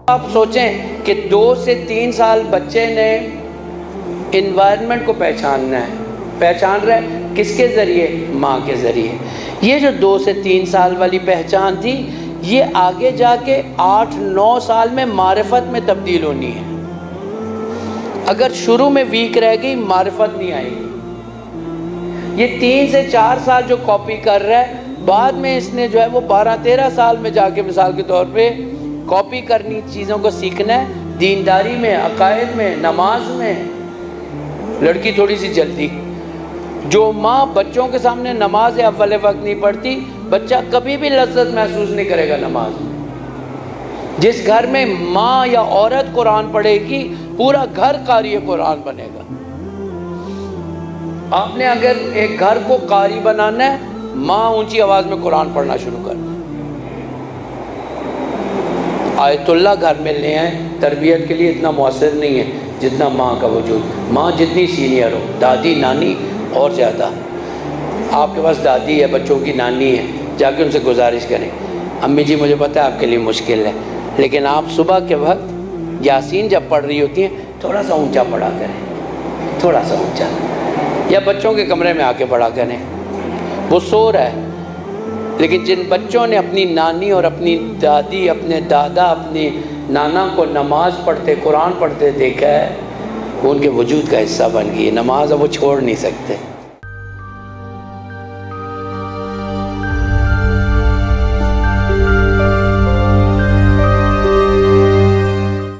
आप सोचें कि 2 से 3 साल बच्चे ने इन्वायरमेंट को पहचानना है, पहचान रहा है किसके ज़रिए? माँ के ज़रिए। ये जो 2 से 3 साल वाली पहचान थी, ये आगे जाके 8-9 साल में मारिफत में तब्दील होनी है। अगर शुरू में वीक रह गई, मारिफत नहीं आएगी। ये 3 से 4 साल जो कॉपी कर रहा है, बाद में इसने जो है वो 12-13 साल में जाके मिसाल के तौर पे कॉपी करनी, चीज़ों को सीखना है, दीनदारी में, अकायद में, नमाज में। लड़की थोड़ी सी जल्दी, जो माँ बच्चों के सामने नमाज अव्वल वक्त नहीं पढ़ती, बच्चा कभी भी लज्जत महसूस नहीं करेगा नमाज में। जिस घर में माँ या औरत कुरान पढ़ेगी, पूरा घर कारी कुरान बनेगा। आपने अगर एक घर को कारी बनाना है, माँ ऊंची आवाज में कुरान पढ़ना शुरू कर। आयतुल्लाह घर में ले आए, तरबियत के लिए इतना मौसर नहीं है जितना माँ का वजूद। माँ जितनी सीनियर हो, दादी नानी और ज़्यादा। आपके पास दादी है, बच्चों की नानी है, जाके उनसे गुजारिश करें, अम्मी जी मुझे पता है आपके लिए मुश्किल है, लेकिन आप सुबह के वक्त यासीन जब पढ़ रही होती हैं, थोड़ा सा ऊंचा पढ़ा करें, थोड़ा सा ऊंचा, या बच्चों के कमरे में आके पढ़ा करें। वो सो रहा है, लेकिन जिन बच्चों ने अपनी नानी और अपनी दादी, अपने दादा, अपने नाना को नमाज पढ़ते, कुरान पढ़ते देखा है, वो उनके वजूद का हिस्सा बन गई है। नमाज अब वो छोड़ नहीं सकते।